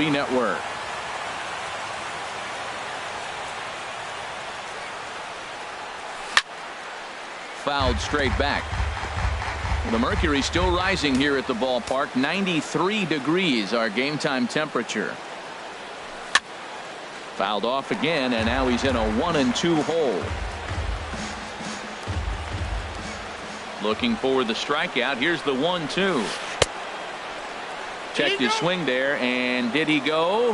Network. Fouled straight back. The mercury still rising here at the ballpark. 93 degrees our game time temperature. Fouled off again, and now he's in a 1-2 hole. Looking for the strikeout. Here's the 1-2. Checked his swing there, and did he go?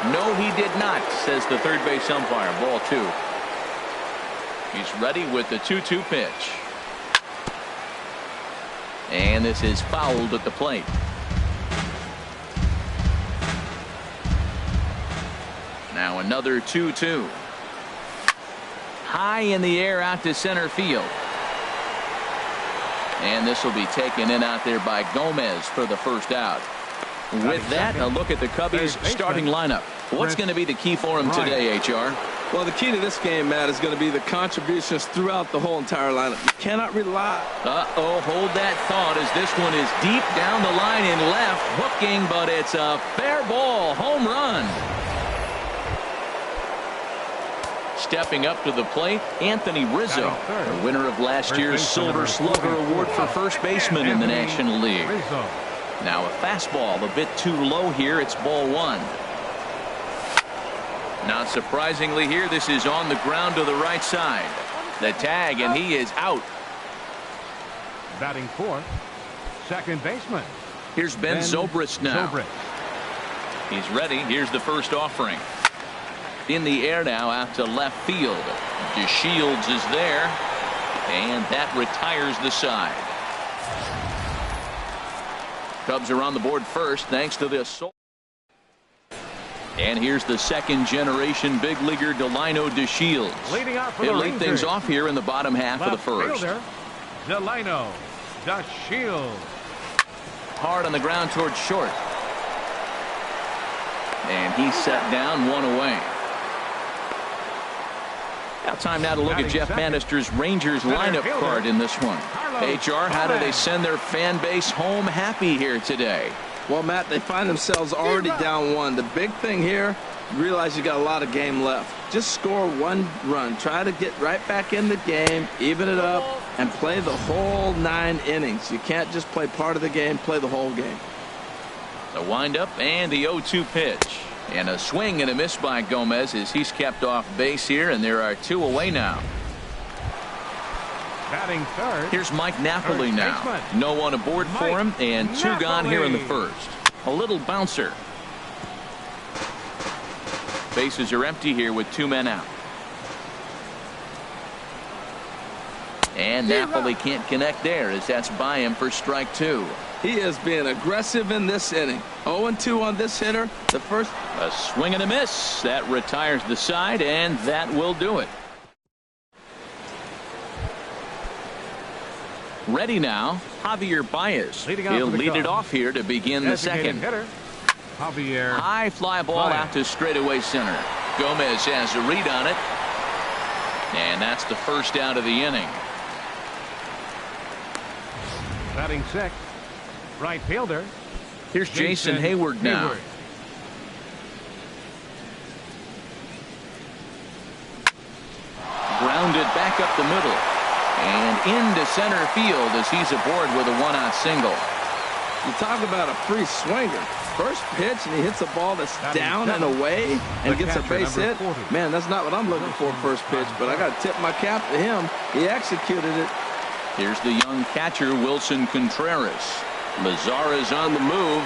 No, he did not, says the third base umpire. Ball 2. He's ready with the 2-2 pitch. And this is fouled at the plate. Now another 2-2. High in the air out to center field. And this will be taken in out there by Gomez for the first out. With that, a look at the Cubbies starting lineup. What's going to be the key for him today, HR? Well, the key to this game, Matt, is going to be the contributions throughout the whole entire lineup. You cannot rely. Hold that thought, as this one is deep down the line in left, hooking, but it's a fair ball. Home run. Stepping up to the plate, Anthony Rizzo, the winner of last year's Silver Slugger Award for first baseman in the National League. Now a fastball a bit too low here. It's ball 1. Not surprisingly here, this is on the ground to the right side. The tag, and he is out. Batting fourth, second baseman. Here's Ben Zobrist now. He's ready. Here's the first offering. In the air now out to left field. DeShields is there, and that retires the side. Cubs are on the board first thanks to this. And here's the second generation big leaguer Delino DeShields. He'll lead things off here in the bottom half of the first. Delino DeShields. Hard on the ground towards short. And he's set down, 1 away. Now time now to look at Jeff Bannister's Rangers lineup card in this one. HR, how do they send their fan base home happy here today? Well, Matt, they find themselves already down 1. The big thing here, you realize you got a lot of game left. Just score 1 run. Try to get right back in the game, even it up, and play the whole 9 innings. You can't just play part of the game, play the whole game. The windup and the 0-2 pitch. And a swing and a miss by Gomez as he's kept off base here, and there are 2 away now. Batting third. Here's Mike Napoli now. No one aboard for him, and 2 gone here in the first. A little bouncer. Bases are empty here with 2 men out. And Napoli can't connect there, as that's by him for strike 2. He is being aggressive in this inning. 0-2 on this hitter. The first. A swing and a miss. That retires the side, and that will do it. Ready now, Javier Baez. He'll lead it off here to begin the second. Javier. High fly ball out to straightaway center. Gomez has a read on it. And that's the first out of the inning. Batting 6th, right fielder. Here's Jason Hayward now. Grounded back up the middle. And into center field as he's aboard with a 1-out single. You talk about a free swinger. First pitch, and he hits a ball that's down and away and gets a base hit. Man, that's not what I'm looking for first pitch, but I got to tip my cap to him. He executed it. Here's the young catcher, Wilson Contreras. Lazara's on the move,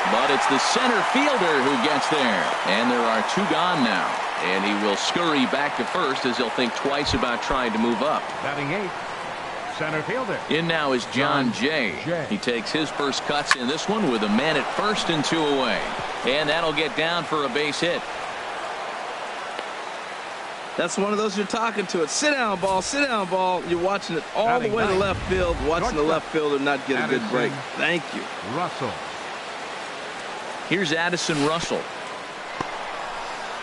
but it's the center fielder who gets there. And there are 2 gone now. And he will scurry back to first as he'll think twice about trying to move up. Batting 8th, center fielder. In now is John Jay. He takes his first cuts in this one with a man at first and 2 away. And that'll get down for a base hit. That's one of those you're talking to. It's sit down ball, sit down ball. You're watching it all the way to left field, watching the left fielder not get a good break. Thank you. Russell. Here's Addison Russell.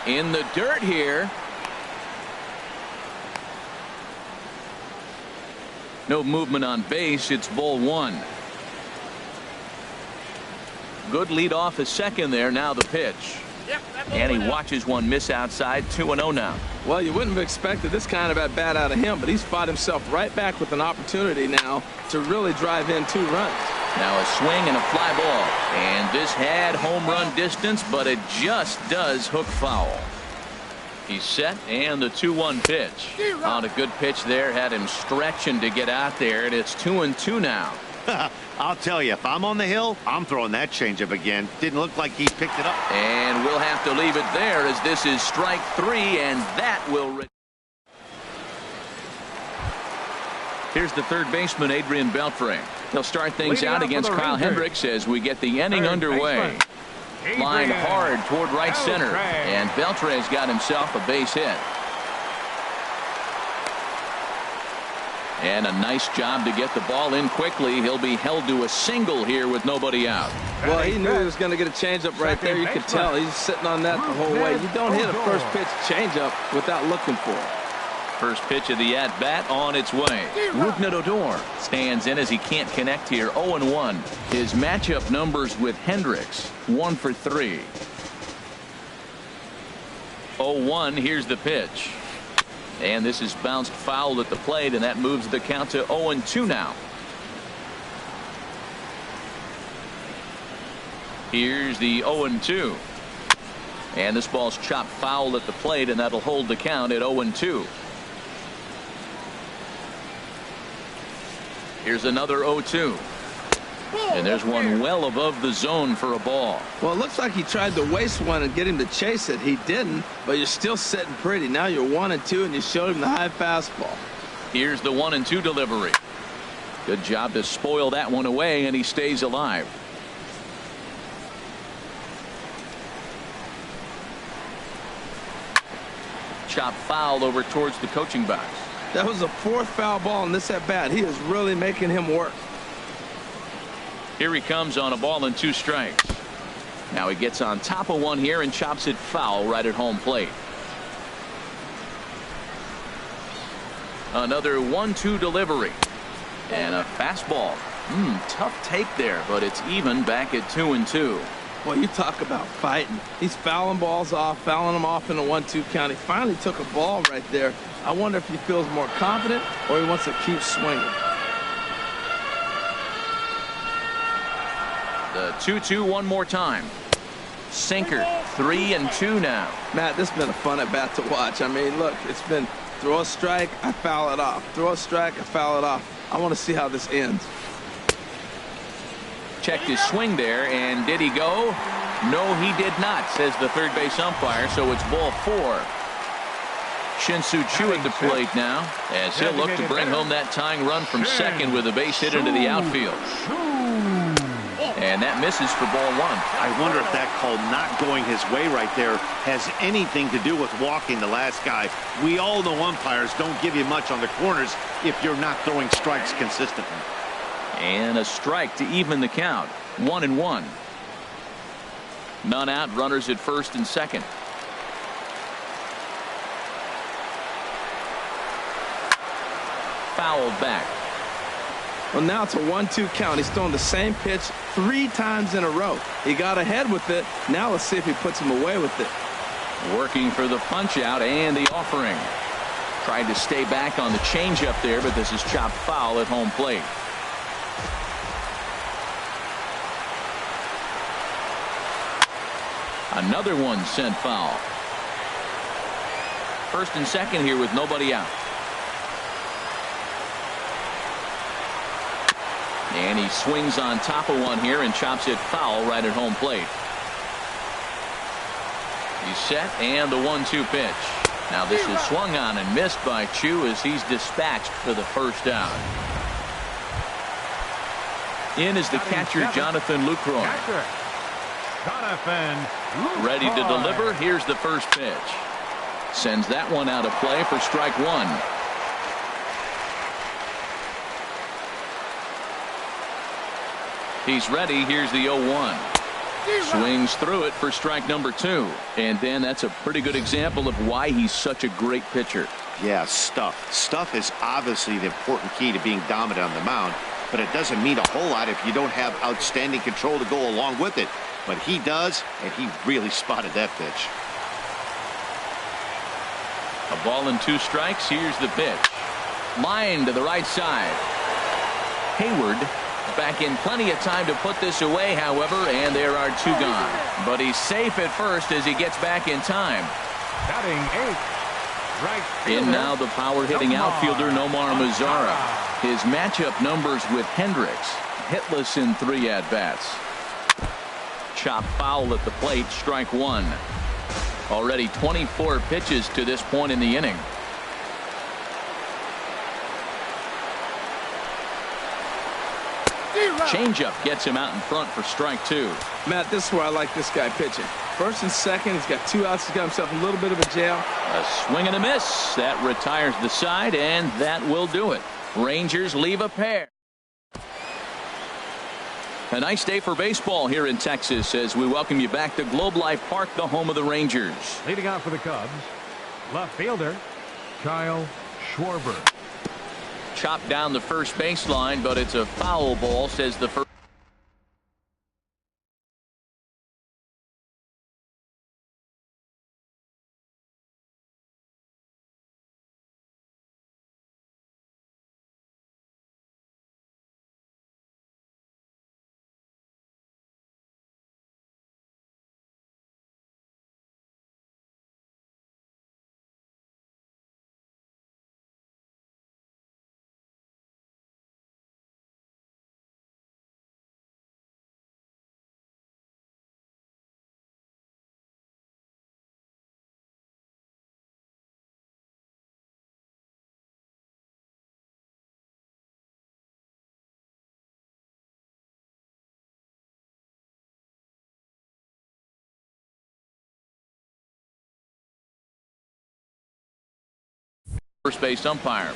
In the dirt here. No movement on base. It's ball 1. Good lead off a second there. Now the pitch. And he watches one miss outside. 2-0 now. Well, you wouldn't have expected this kind of at bat out of him, but he's fought himself right back with an opportunity now to really drive in 2 runs. Now a swing and a fly ball. And this had home run distance, but it just does hook foul. He's set, and the 2-1 pitch. On a good pitch there, had him stretching to get out there, and it's 2-2 now. I'll tell you, if I'm on the hill, I'm throwing that changeup again. Didn't look like he picked it up. And we'll have to leave it there, as this is strike 3, and that will. Here's the third baseman, Adrian Beltre. He'll start things out against Kyle Hendricks as we get the inning underway. Lined hard toward right center, and Beltre's got himself a base hit. And a nice job to get the ball in quickly. He'll be held to a single here with nobody out. Well, he knew he was going to get a changeup right there. You could tell he's sitting on that the whole way. You don't hit a first pitch changeup without looking for it. First pitch of the at-bat on its way. Rougned Odor stands in as he can't connect here. 0-1. His matchup numbers with Hendricks, 1 for 3. 0-1. Here's the pitch. And this is bounced foul at the plate, and that moves the count to 0-2 now. Here's the 0-2. And this ball's chopped foul at the plate, and that'll hold the count at 0-2. Here's another 0-2. And there's one well above the zone for a ball. Well, it looks like he tried to waste one and get him to chase it. He didn't, but you're still sitting pretty. Now you're 1-2, and you showed him the high fastball. Here's the 1-2 delivery. Good job to spoil that one away, and he stays alive. Chop foul over towards the coaching box. That was the 4th foul ball in this at bat. He is really making him work. Here he comes on a ball and 2 strikes. Now he gets on top of one here and chops it foul right at home plate. Another 1-2 delivery. And a fastball. Tough take there, but it's even back at 2-2. Well, you talk about fighting. He's fouling balls off, fouling them off in a 1-2 count. He finally took a ball right there. I wonder if he feels more confident or he wants to keep swinging. The 2-2 one more time. Sinker. 3-2 now. Matt, this has been a fun at bat to watch. I mean, look, it's been throw a strike, I foul it off. Throw a strike, I foul it off. I want to see how this ends. Checked his swing there, and did he go? No, he did not, says the third base umpire, so it's ball 4. Shin-Soo Choo at the plate now, as he'll look to bring home that tying run from second with a base hit into the outfield. And that misses for ball 1. I wonder if that call not going his way right there has anything to do with walking the last guy. We all know umpires don't give you much on the corners if you're not throwing strikes consistently. And a strike to even the count. 1-1. None out. Runners at first and second. Fouled back. Well, now it's a 1-2 count. He's thrown the same pitch 3 times in a row. He got ahead with it. Now let's see if he puts him away with it. Working for the punch out and the offering. Tried to stay back on the changeup there, but this is chopped foul at home plate. Another one sent foul. First and second here with nobody out. And he swings on top of one here and chops it foul right at home plate. He's set, and the 1-2 pitch. Now this is swung on and missed by Choo as he's dispatched for the first out. In is the catcher, Jonathan Lucroy. Ready to deliver. Here's the first pitch. Sends that one out of play for strike 1. He's ready. Here's the 0-1. Swings through it for strike number 2. And then that's a pretty good example of why he's such a great pitcher. Yeah, stuff. Stuff is obviously the important key to being dominant on the mound. but it doesn't mean a whole lot if you don't have outstanding control to go along with it. But he does, and he really spotted that pitch. A ball and 2 strikes. Here's the pitch. Line to the right side. Hayward back in plenty of time to put this away, however, and there are 2 gone. But he's safe at first as he gets back in time. Batting 8th, right fielder. In now the power-hitting outfielder Nomar Mazara. His matchup numbers with Hendricks. Hitless in 3 at-bats. Chop foul at the plate, strike 1. Already 24 pitches to this point in the inning. Changeup gets him out in front for strike 2. Matt, this is where I like this guy pitching. First and second, he's got 2 outs. He's got himself a little bit of a jail. A swing and a miss. That retires the side, and that will do it. Rangers leave a pair. A nice day for baseball here in Texas as we welcome you back to Globe Life Park, the home of the Rangers. Leading out for the Cubs, left fielder Kyle Schwarber. Chopped down the first baseline, but it's a foul ball, says the first. First base umpire.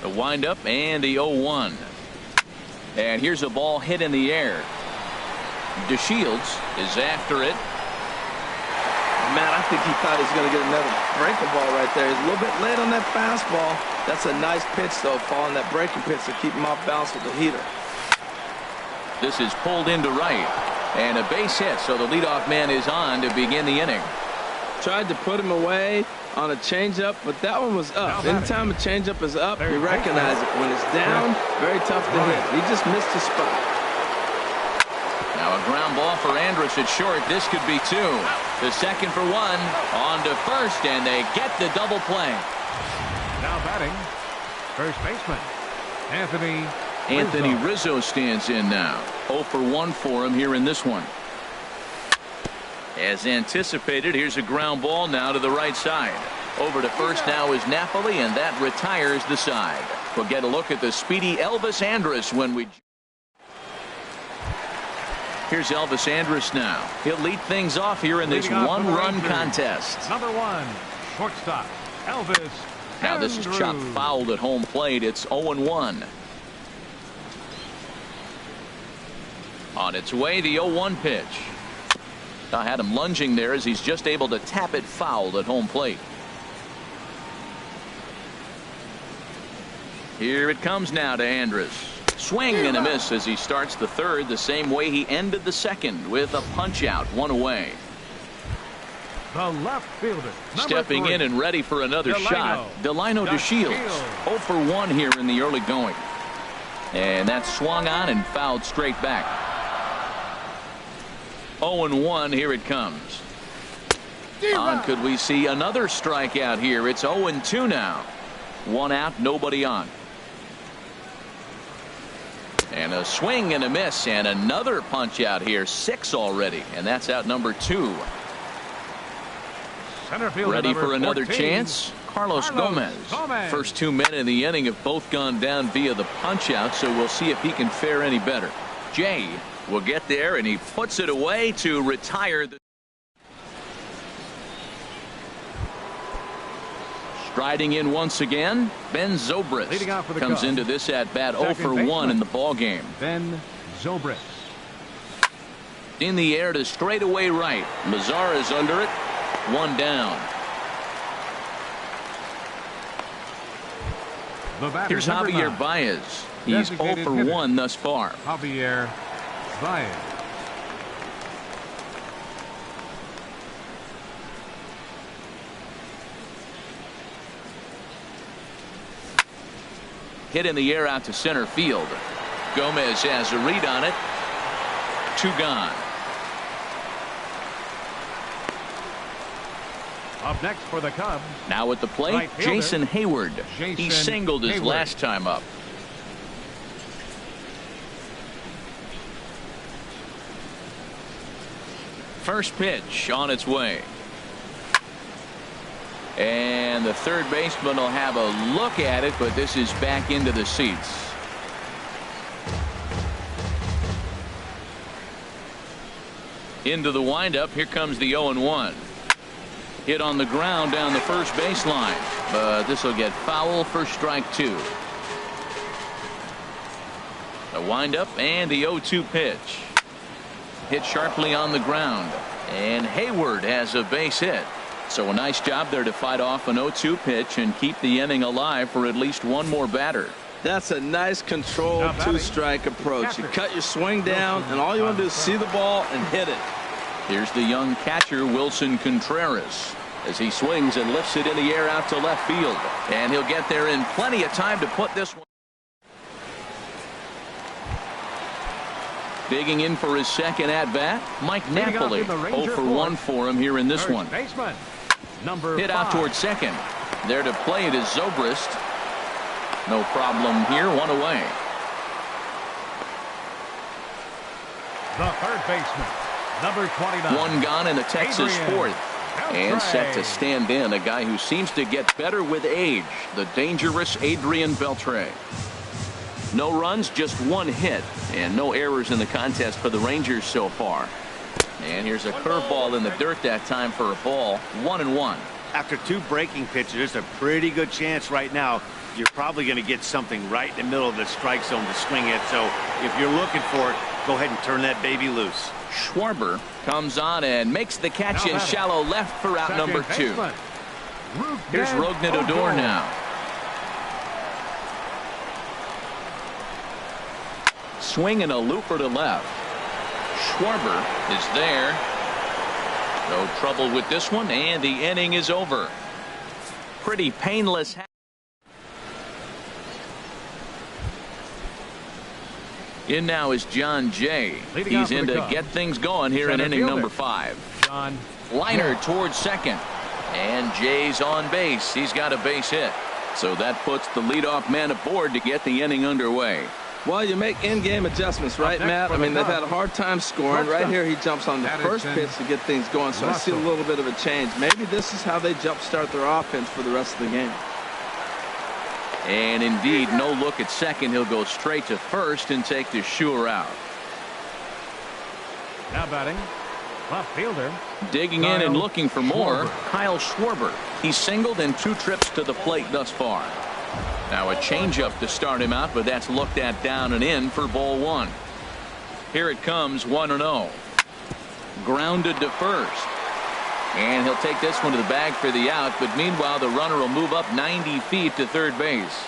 The windup and the 0-1. And here's a ball hit in the air. DeShields is after it. Matt, I think he thought he was going to get another breaking ball right there. He's a little bit late on that fastball. That's a nice pitch, though, following that breaking pitch to keep him off balance with the heater. This is pulled into right. And a base hit, so the leadoff man is on to begin the inning. Tried to put him away on a changeup, but that one was up. Anytime a changeup is up, we recognize it. When it's down, very tough to hit. He just missed his spot. Now a ground ball for Andrus at short. This could be 2. The second for 1. On to first, and they get the double play. Now batting, first baseman Anthony Rizzo stands in now. 0 for 1 for him here in this one. As anticipated, here's a ground ball now to the right side. Over to first now is Napoli, and that retires the side. We'll get a look at the speedy Elvis Andrus when we. Here's Elvis Andrus now. He'll lead things off here in this one-run contest. Number 1, shortstop Elvis. Now this is chopped fouled at home plate. It's 0-1. On its way, the 0-1 pitch. I had him lunging there as he's just able to tap it foul at home plate. Here it comes now to Andrus. Swing and a miss as he starts the third the same way he ended the second with a punch out, 1 away. The left fielder. Stepping 3. in and ready for another shot. Delino DeShields. 0 for 1 here in the early going. And that swung on and fouled straight back. 0-1, here it comes. On, could we see another strikeout here? It's 0-2 now. 1 out, nobody on. And a swing and a miss, and another punch out here. 6 already, and that's out number 2. Center field ready for another 14. chance. Carlos Gomez. First 2 men in the inning have both gone down via the punch out, so we'll see if he can fare any better. Jay will get there, and he puts it away to retire. Striding in once again, Ben Zobrist comes into this at bat 0 for 1 in the ball game. Ben Zobrist. In the air to straightaway right. Mazara is under it. 1 down. The batter, Here's number Javier 9. Baez. He's 0 Designated for hitter. 1 thus far. Javier Baez. Hit in the air out to center field. Gomez has a read on it. 2 gone. Up next for the Cubs. Now at the plate, Right fielder, Jason Hayward. He Jason singled his Hayward. last time up. First pitch on its way. And the third baseman will have a look at it, but this is back into the seats. Into the windup. Here comes the 0-1. Hit on the ground down the first baseline, but this will get foul for strike 2. The windup and the 0-2 pitch. Hit sharply on the ground, and Hayward has a base hit. So a nice job there to fight off an 0-2 pitch and keep the inning alive for at least one more batter. That's a nice controlled two-strike approach. You cut your swing down, and all you want to do is see the ball and hit it. Here's the young catcher, Wilson Contreras, as he swings and lifts it in the air out to left field. And he'll get there in plenty of time to put this one. Digging in for his second at-bat, Mike Napoli. 0 for 1 for him here in this one. Baseman, number Hit 5. out towards second. There to play it is Zobrist. No problem here, 1 away. The third baseman, number 29. 1 gone in the Texas Adrian 4th. And set to stand in a guy who seems to get better with age, the dangerous Adrian Beltre. No runs, just 1 hit, and no errors in the contest for the Rangers so far. And here's a curveball in the dirt that time for a ball. 1-1. After 2 breaking pitches, there's a pretty good chance right now you're probably going to get something right in the middle of the strike zone to swing at. So if you're looking for it, go ahead and turn that baby loose. Schwarber comes on and makes the catch in shallow left for out number 2. Here's Rougned Odor now. Swing and a looper to left. Schwarber is there. No trouble with this one, and the inning is over. Pretty painless. In now is John Jay. He's in to get things going here in inning number 5. John. Liner towards second. And Jay's on base. He's got a base hit. So that puts the leadoff man aboard to get the inning underway. Well, you make in-game adjustments, right, Matt? I mean, they've had a hard time scoring. Right here, he jumps on the first pitch to get things going, so I see a little bit of a change. Maybe this is how they jumpstart their offense for the rest of the game. And indeed, no look at second. He'll go straight to first and take the sure out. Now batting, left fielder. Digging in and looking for more, Kyle Schwarber. He's singled in 2 trips to the plate thus far. Now a changeup to start him out, but that's looked at down and in for ball 1. Here it comes, 1-0. Grounded to first. And he'll take this one to the bag for the out, but meanwhile the runner will move up 90 feet to third base.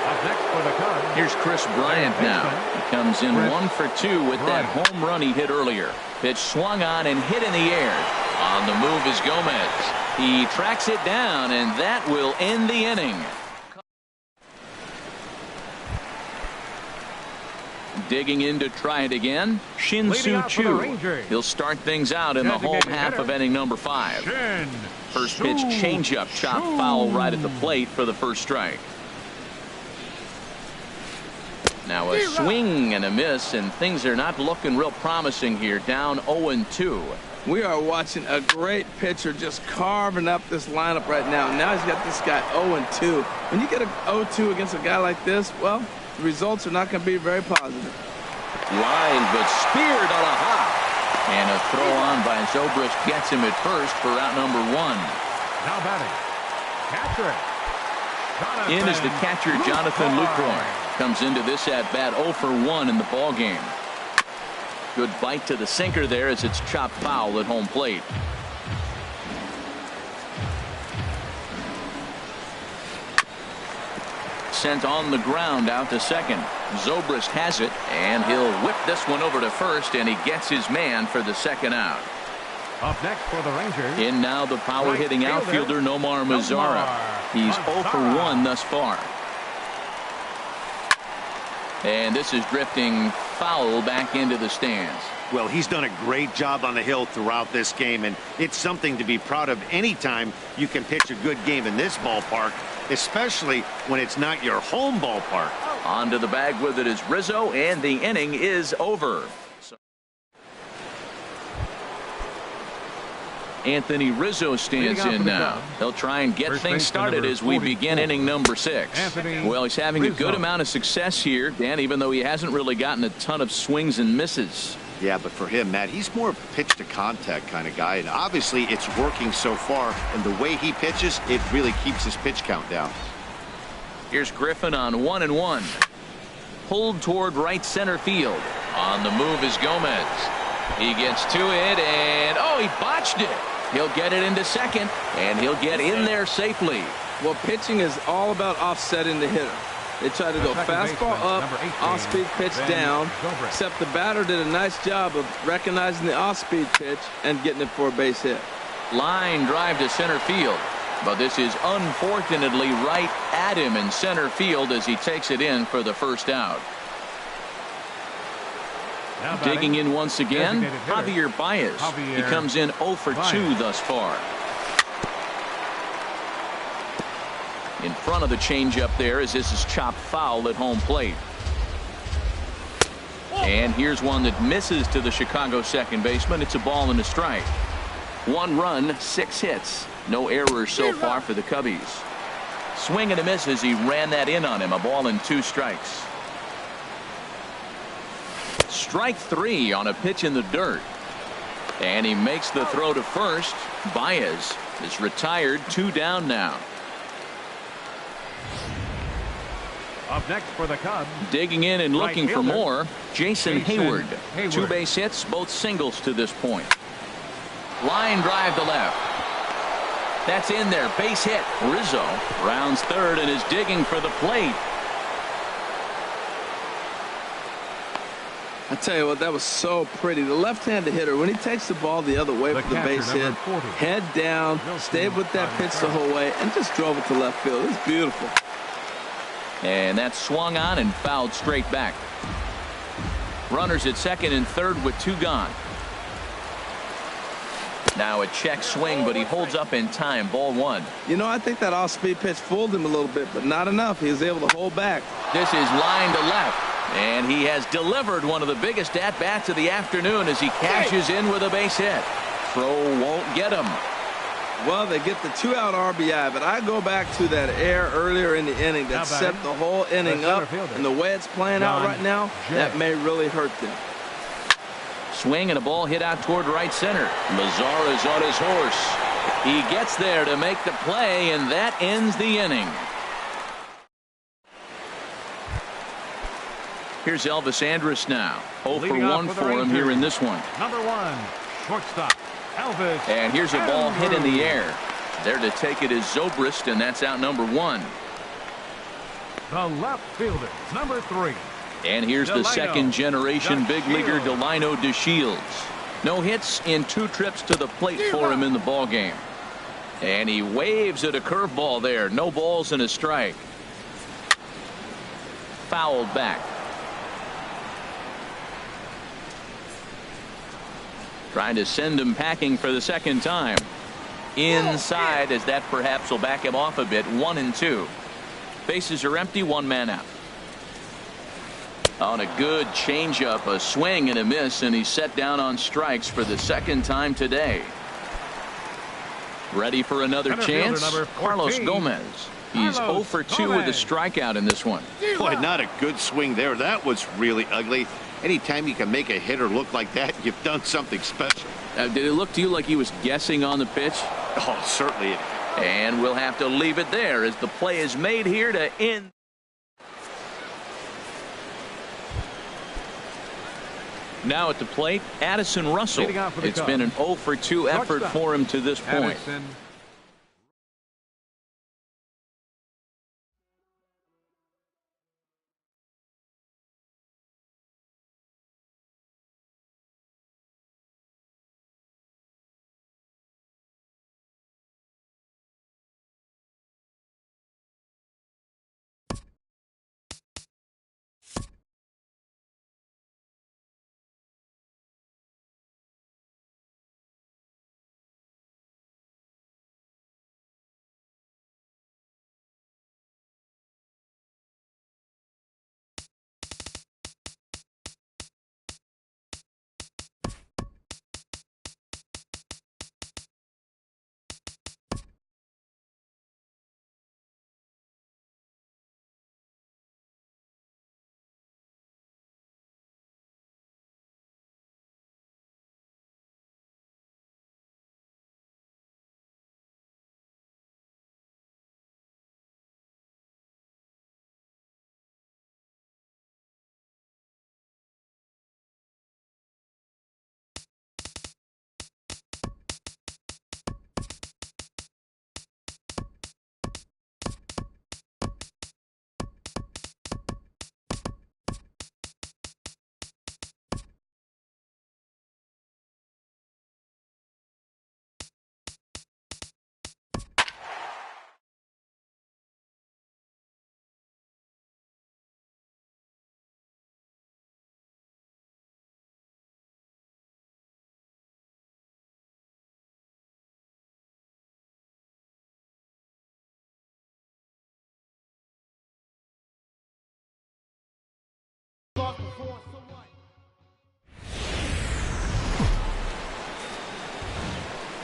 Up next for the Cubs. Here's Chris Bryant now. He comes in 1 for 2 with that home run he hit earlier. Pitch swung on and hit in the air. On the move is Gomez. He tracks it down, and that will end the inning. Digging in to try it again, Shin-Soo Choo. He'll start things out in the home half of inning number 5. First pitch changeup, chopped foul right at the plate for the first strike. Now a swing and a miss, and things are not looking real promising here. Down 0-2. We are watching a great pitcher just carving up this lineup right now. Now he's got this guy 0-2. When you get a 0-2 against a guy like this, well, the results are not going to be very positive. Line, but speared on a hop. And a throw on by Zobrist gets him at first for out number 1. Now batting, catcher. In is the catcher, Jonathan Lucroy. Comes into this at bat 0 for 1 in the ball game. Good bite to the sinker there as it's chopped foul at home plate. It's sent on the ground out to second. Zobrist has it, and he'll whip this one over to first, and he gets his man for the second out. Up next for the Rangers. In now the power-hitting outfielder Nomar Mazara. He's 0 for 1 thus far. And this is drifting foul back into the stands. Well, he's done a great job on the hill throughout this game, and it's something to be proud of anytime you can pitch a good game in this ballpark, especially when it's not your home ballpark. On to the bag with it is Rizzo, and the inning is over. Anthony Rizzo stands in now. He'll try and get things started as we begin inning number 6. Well, he's having a good amount of success here, Dan, even though he hasn't really gotten a ton of swings and misses. Yeah, but for him, Matt, he's more of a pitch to contact kind of guy, and obviously it's working so far, and the way he pitches, it really keeps his pitch count down. Here's Griffin on 1-1. Pulled toward right center field. On the move is Gomez. He gets to it, and oh, he botched it. He'll get it into second, and he'll get in there safely. Well, pitching is all about offsetting the hitter. They try to go fastball up, off-speed pitch down, except the batter did a nice job of recognizing the off-speed pitch and getting it for a base hit. Line drive to center field, but this is unfortunately right at him in center field as he takes it in for the first out. Digging in once again, Javier Baez. He comes in 0 for 2 thus far. In front of the changeup there as this is chopped foul at home plate. And here's one that misses to the Chicago second baseman. It's a ball and a strike. 1 run, 6 hits. No errors so far for the Cubbies. Swing and a miss as he ran that in on him. A ball and 2 strikes. Strike 3 on a pitch in the dirt. And he makes the throw to first. Baez is retired, 2 down now. Up next for the Cubs. Digging in and looking for more, Jason Hayward. 2 base hits, both singles to this point. Line drive to left. That's in there, base hit. Rizzo rounds third and is digging for the plate. I tell you what, that was so pretty. The left-handed hitter, when he takes the ball the other way for the base hit, head down, stayed with that pitch the whole way, and just drove it to left field. It's beautiful. And that swung on and fouled straight back. Runners at second and third with 2 gone. Now a check swing, but he holds up in time. Ball 1. You know, I think that off-speed pitch fooled him a little bit, but not enough. He was able to hold back. This is line to left. And he has delivered one of the biggest at-bats of the afternoon as he cashes in with a base hit. Throw won't get him. Well, they get the 2-out RBI, but I go back to that error earlier in the inning that set the whole inning up, and the way it's playing out right now, that may really hurt them. Swing and a ball hit out toward right center. Mazara's on his horse. He gets there to make the play, and that ends the inning. Here's Elvis Andrus now. 0 for 1 for him here in this one. Number 1, shortstop, Elvis. And here's a ball hit in the air. There to take it is Zobrist, and that's out number 1. The left fielder, number 3. And here's the second-generation big leaguer Delino DeShields. No hits in 2 trips to the plate for him in the ballgame. And he waves at a curveball there. No balls and a strike. Fouled back. Trying to send him packing for the second time. Inside, as that perhaps will back him off a bit. 1-2. Bases are empty, 1 man out. On a good changeup, a swing and a miss, and he's set down on strikes for the second time today. Ready for another chance? Carlos Gomez. He's 0 for 2 with a strikeout in this one. Boy, not a good swing there. That was really ugly. Anytime you can make a hitter look like that, you've done something special. Did it look to you like he was guessing on the pitch? Oh, certainly. And we'll have to leave it there as the play is made here to end. Now at the plate, Addison Russell. It's been an 0 for 2 effort for him to this point.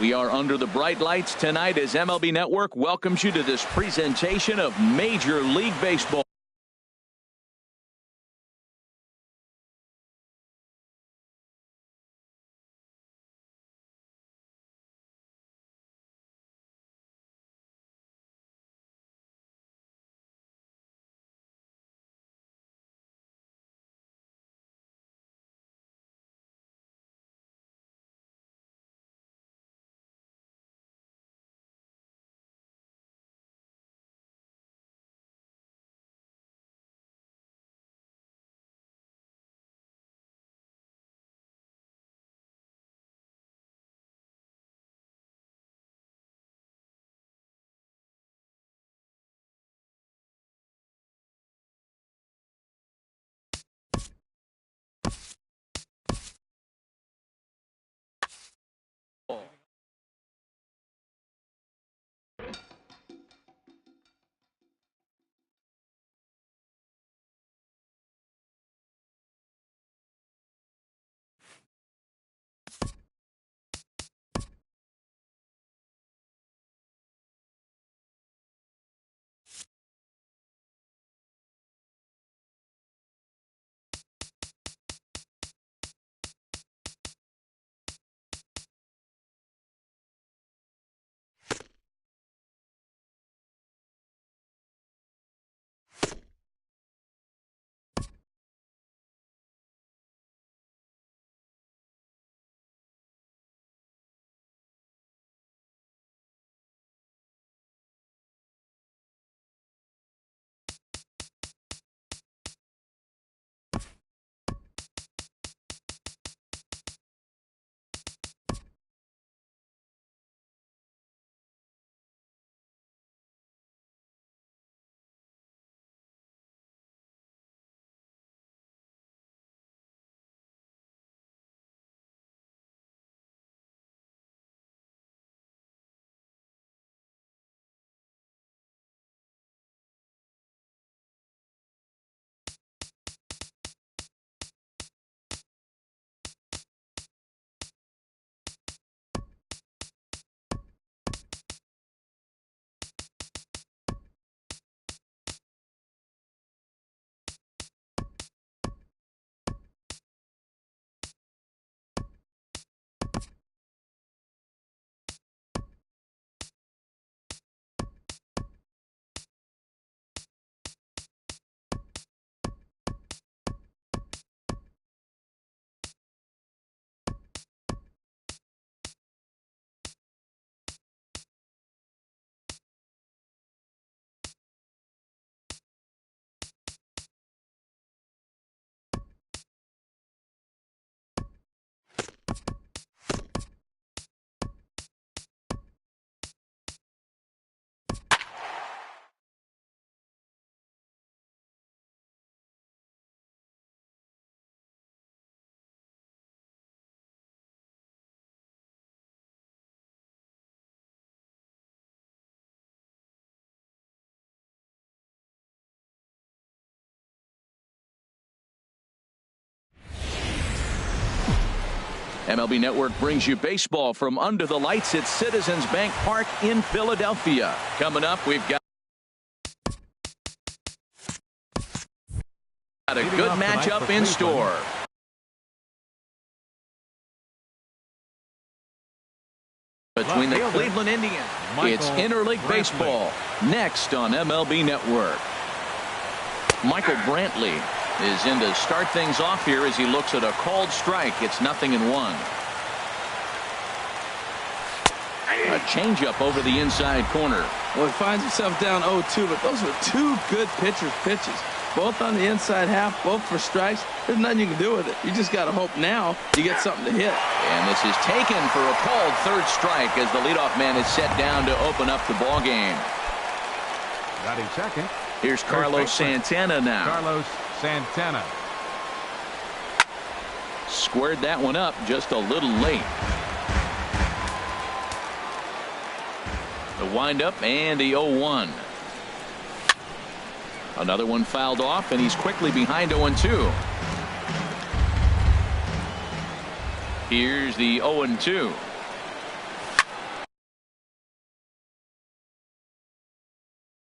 We are under the bright lights tonight as MLB Network welcomes you to this presentation of Major League Baseball. MLB Network brings you baseball from under the lights at Citizens Bank Park in Philadelphia. Coming up, we've got a good matchup in store. Between the Cleveland Indians, it's interleague baseball next on MLB Network. Michael Brantley is in to start things off here as he looks at a called strike. It's 0-1. A changeup over the inside corner. Well, he finds himself down 0-2, but those were two good pitchers' pitches. Both on the inside half, both for strikes. There's nothing you can do with it. You just got to hope now you get something to hit. And this is taken for a called third strike as the leadoff man is set down to open up the ball game. Batting second. Here's Carlos Santana now. Carlos Santana. Squared that one up just a little late. The windup and the 0-1. Another one fouled off, and he's quickly behind 0-2. Here's the 0-2.